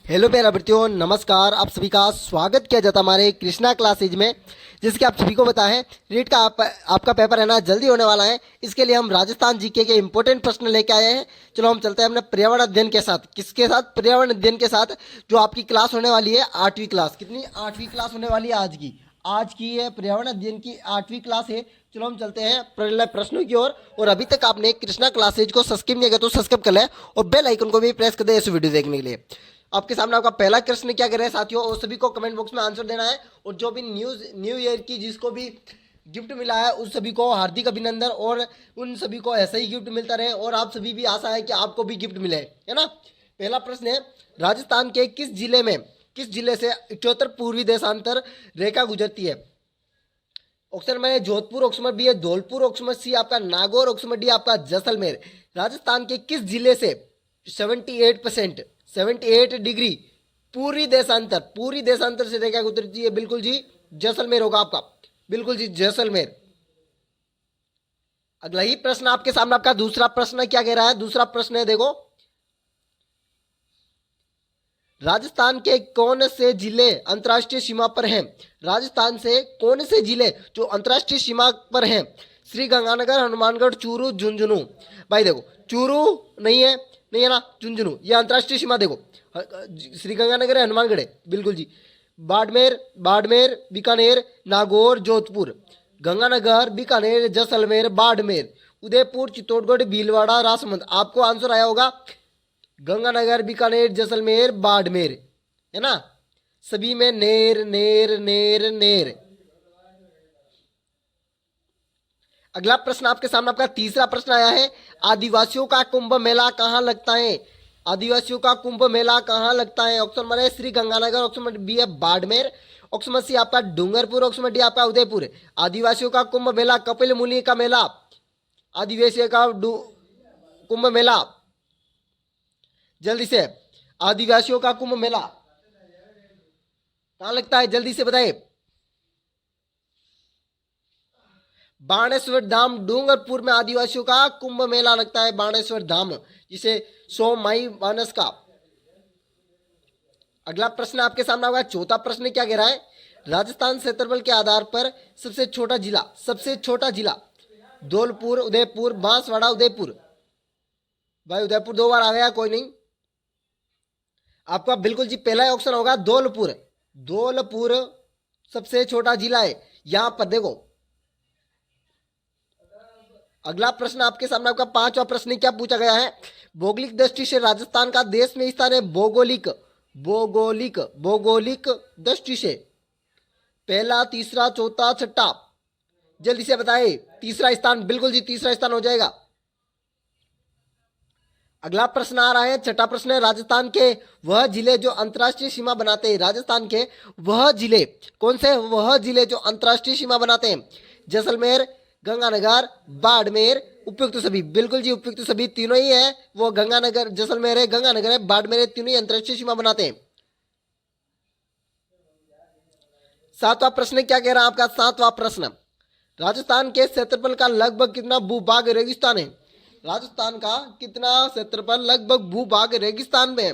Hello प्यारे बच्चों, नमस्कार। आप सभी का स्वागत किया जाता है हमारे कृष्णा क्लासेज में। जैसे कि आप सभी को पता है, रीट का आपका पेपर है ना, जल्दी होने वाला है। इसके लिए हम राजस्थान जीके के इंपॉर्टेंट प्रश्न लेके आए हैं। चलो हम चलते हैं अपने पर्यावरण अध्ययन के साथ। किसके साथ? पर्यावरण अध्ययन के साथ। जो आपकी क्लास होने वाली है 8वीं क्लास। कितनी? 8वीं क्लास होने वाली है आज की है पर्यावरण अध्ययन की 8वीं क्लास है। चलो हम चलते हैं पहले प्रश्नों की ओर। और अभी तक आपने कृष्णा क्लासेज को सब्सक्राइब नहीं किया तो सब्सक्राइब कर ले और बेल आइकन को भी प्रेस कर दे इस वीडियो देखने के लिए। आपके सामने आपका पहला प्रश्न क्या कर रहे हैं साथियों, और सभी को कमेंट बॉक्स में आंसर देना है। और जो भी न्यू ईयर की जिसको भी गिफ्ट मिला है उस सभी को हार्दिक अभिनंदन, और उन सभी को ऐसा ही गिफ्ट मिलता रहे। और आप सभी भी आशा है कि आपको भी गिफ्ट मिले, है ना। पहला प्रश्न है, राजस्थान के किस जिले से 78 पूर्वी देशांतर रेखा गुजरती है? ऑप्शन में जोधपुर, ऑप्शन में बी है धौलपुर, ऑप्शन में सी आपका नागौर, ऑप्शन में डी आपका जैसलमेर। राजस्थान के किस जिले से 78 डिग्री पूरी देशांतर से रेखा गुजरती है? बिल्कुल जी, जैसलमेर होगा आपका। बिल्कुल जी, जैसलमेर। अगला ही प्रश्न आपके सामने, आपका दूसरा प्रश्न क्या कह रहा है? दूसरा प्रश्न है, देखो, राजस्थान के कौन से जिले अंतर्राष्ट्रीय सीमा पर हैं? राजस्थान से कौन से जिले जो अंतर्राष्ट्रीय सीमा पर हैं? श्री गंगानगर, हनुमानगढ़, चूरू, झुंझुनू। भाई देखो, चूरू नहीं है ना, झुंझुनू। ये अंतर्राष्ट्रीय सीमा देखो, श्री गंगानगर है, हनुमानगढ़ है। बिल्कुल जी। बाड़मेर, बीकानेर, नागौर, जोधपुर। गंगानगर, बीकानेर, जैसलमेर, बाड़मेर, उदयपुर, चित्तौड़गढ़, भीलवाड़ा, राजसमंद। आपको आंसर आया होगा गंगानगर, बीकानेर, जैसलमेर, बाड़मेर, है ना। सभी में नेर नेर नेर नेर। अगला प्रश्न आपके सामने, आपका तीसरा प्रश्न आया है, आदिवासियों का कुंभ मेला कहाँ लगता है? आदिवासियों का कुंभ मेला कहाँ लगता है? ऑप्शन में है श्री गंगानगर, ऑप्शन में बी है बाड़मेर, ऑप्शन में सी आपका डूंगरपुर, ऑप्शन में डी आपका उदयपुर। आदिवासियों का कुंभ मेला, कपिल मुनि का मेला, आदिवासियों का कुंभ मेला, जल्दी से। आदिवासियों का कुंभ मेला कहां लगता है? जल्दी से बताइए। बाणेश्वर धाम, डूंगरपुर में आदिवासियों का कुंभ मेला लगता है, बाणेश्वर धाम, जिसे 100 माई मानस का। अगला प्रश्न आपके सामने होगा, चौथा प्रश्न क्या कह रहा है? राजस्थान क्षेत्रफल के आधार पर सबसे छोटा जिला धौलपुर, उदयपुर, बांसवाड़ा, उदयपुर। भाई उदयपुर 2 बार आ गया, कोई नहीं। आपका बिल्कुल जी पहला ऑप्शन होगा धौलपुर सबसे छोटा जिला है। यहां पर देखो, अगला प्रश्न आपके सामने, आपका पांचवा प्रश्न क्या पूछा गया है? भौगोलिक दृष्टि से राजस्थान का देश में स्थान है? भौगोलिक दृष्टि से पहला, तीसरा, चौथा, छठा। जल्दी से बताए। तीसरा स्थान, बिल्कुल जी तीसरा स्थान हो जाएगा। अगला प्रश्न आ रहा है, छठा प्रश्न है, राजस्थान के वह जिले जो अंतर्राष्ट्रीय सीमा बनाते हैं? राजस्थान के वह जिले कौन से? वह जिले जो अंतर्राष्ट्रीय सीमा बनाते हैं? जैसलमेर, गंगानगर, बाड़मेर, उपयुक्त सभी। बिल्कुल जी, उपयुक्त सभी तीनों ही है। वो गंगानगर, जैसलमेर है, गंगानगर है, बाड़मेर है, तीनों ही अंतर्राष्ट्रीय सीमा बनाते हैं। सातवां प्रश्न क्या कह रहा है आपका? सातवां प्रश्न, राजस्थान के क्षेत्रफल का लगभग कितना भूभाग रेगिस्तान है? राजस्थान का कितना क्षेत्रफल लगभग भूभाग रेगिस्तान में है?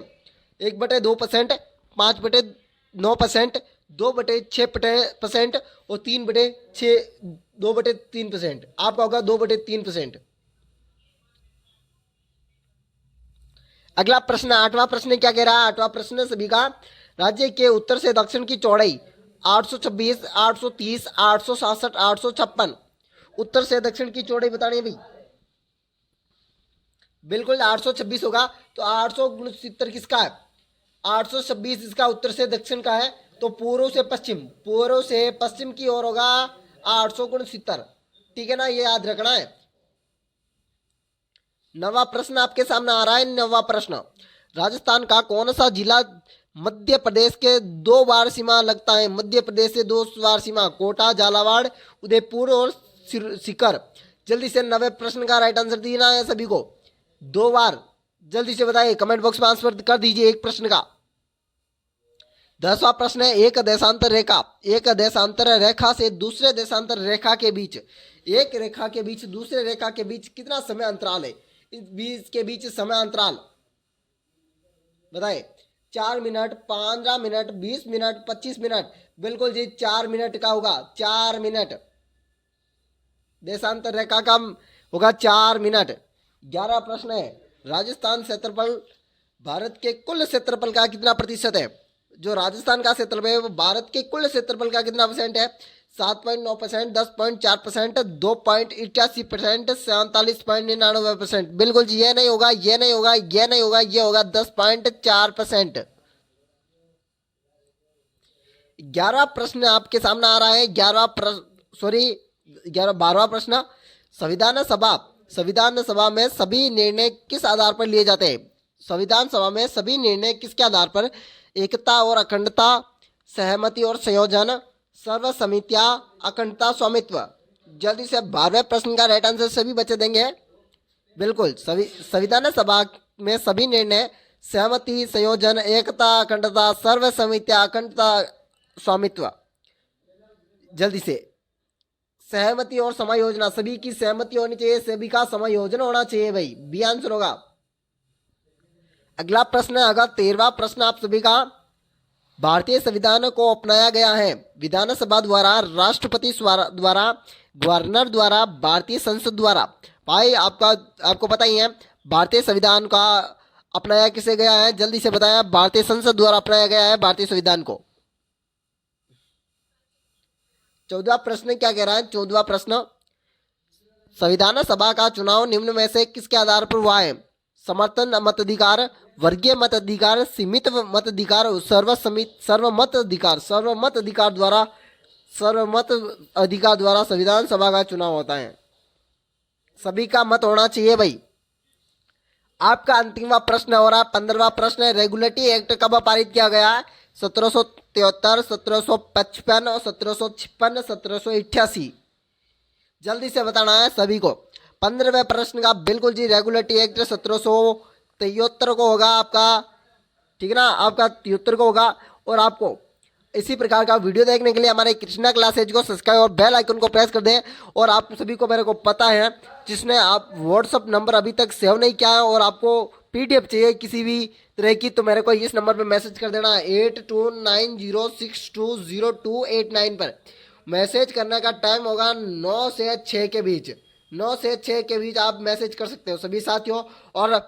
1/2%, 5/9%, 2/6% और 2/3%। आपका होगा 2/3%। अगला प्रश्न, आठवां प्रश्न क्या कह रहा है? आठवां प्रश्न सभी का, राज्य के उत्तर से दक्षिण की चौड़ाई 826, 830, 867, 856। उत्तर से दक्षिण की चौड़ाई बतानी है भाई। बिल्कुल 826 होगा। तो 869 किसका है? 826 इसका उत्तर से दक्षिण का है। तो पूर्व से पश्चिम की ओर होगा 869। ठीक है ना, ये याद रखना है। नवा प्रश्न आपके सामने आ रहा है। नवा प्रश्न, राजस्थान का कौन सा जिला मध्य प्रदेश के 2 बार सीमा लगता है? मध्य प्रदेश से 2 बार सीमा, कोटा, झालावाड़, उदयपुर और सीकर। जल्दी से नवे प्रश्न का राइट आंसर देना है सभी को। 2 बार जल्दी से बताइए, कमेंट बॉक्स में आंसर कर दीजिए एक प्रश्न का। 10वां प्रश्न है, एक देशांतर रेखा से दूसरे देशांतर रेखा के बीच, एक रेखा के बीच दूसरे रेखा के बीच कितना समय अंतराल है? इस बीच के बीच समय अंतराल बताए। 4 मिनट, 15 मिनट, 20 मिनट, 25 मिनट? बिल्कुल जी 4 मिनट का होगा, 4 मिनट। देशांतर रेखा का होगा 4 मिनट। 11 प्रश्न है, राजस्थान क्षेत्रफल भारत के कुल क्षेत्रफल का कितना प्रतिशत है? जो राजस्थान का क्षेत्रफल है वो भारत के कुल क्षेत्रफल का कितना परसेंट है? 7.9%, 10.4%, 2.88%, 47.99%। बिल्कुल जी, ये नहीं होगा, ये नहीं होगा, ये नहीं होगा, ये होगा 10.4%। 11 प्रश्न आपके सामने आ रहा है। 12वां प्रश्न, संविधान सभा में सभी निर्णय किस आधार पर लिए जाते हैं? संविधान सभा में सभी निर्णय किसके आधार पर? एकता और अखंडता, सहमति और संयोजन, सर्वसम्मतिया, अखंडता, स्वामित्व। जल्दी से 12वें प्रश्न का राइट आंसर सभी बच्चे देंगे। बिल्कुल, संविधान सभा में सभी निर्णय सहमति, संयोजन, एकता, अखंडता, सर्वसम्मतिया, अखंडता, स्वामित्व। जल्दी से सहमति और समायोजन, सभी की सहमति होनी चाहिए, सभी का समायोजन होना चाहिए भाई, बी आंसर होगा। अगला प्रश्न है, अगर 13वां प्रश्न आप सभी का, भारतीय संविधान को अपनाया गया है विधानसभा द्वारा, राष्ट्रपति द्वारा, गवर्नर द्वारा, भारतीय संसद द्वारा। भाई आपको पता ही है भारतीय संविधान का अपनाया किसे गया है? जल्दी से बताया। भारतीय संसद द्वारा अपनाया गया है भारतीय संविधान को। 14वां प्रश्न क्या कह रहा है? 14वां प्रश्न, संविधान सभा का चुनाव निम्न में से किसके आधार पर हुआ है? समर्थन मताधिकार, वर्गीय मताधिकार, सीमित मताधिकार, सर्वमत अधिकार द्वारा संविधान सभा का चुनाव होता है। सभी का मत होना चाहिए भाई। आपका अंतिमवा प्रश्न हो रहा, 15वां प्रश्न है, रेगुलेटरी एक्ट कब पारित किया गया है? 1773, 1755 और 1756, 1788। जल्दी से बताना है सभी को। 15वें प्रश्न का बिल्कुल जी रेगुलेटरी एक्ट 1773 को होगा आपका, ठीक है ना, आपका 73 को होगा। और आपको इसी प्रकार का वीडियो देखने के लिए हमारे कृष्णा क्लासेज को सब्सक्राइब और बेल आइकन को प्रेस कर दें। और आप सभी को मेरे को पता है, जिसने आप व्हाट्सअप नंबर अभी तक सेव नहीं किया है और आपको पीडीएफ चाहिए किसी भी तरह की, तो मेरे को इस नंबर पे मैसेज कर देना 8290620289 पर। मैसेज करने का टाइम होगा 9 से 6 के बीच, 9 से 6 के बीच आप मैसेज कर सकते हो सभी साथियों। और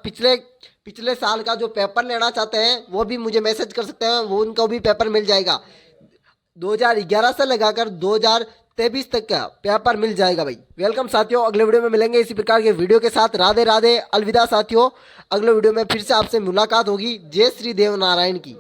पिछले साल का जो पेपर लेना चाहते हैं वो भी मुझे मैसेज कर सकते हैं, वो उनको भी पेपर मिल जाएगा। 2011 से लगाकर 2023 तक का पेपर मिल जाएगा भाई। वेलकम साथियों, अगले वीडियो में मिलेंगे इसी प्रकार के वीडियो के साथ। राधे राधे, अलविदा साथियों। अगले वीडियो में फिर से आपसे मुलाकात होगी। जय श्री देव नारायण की।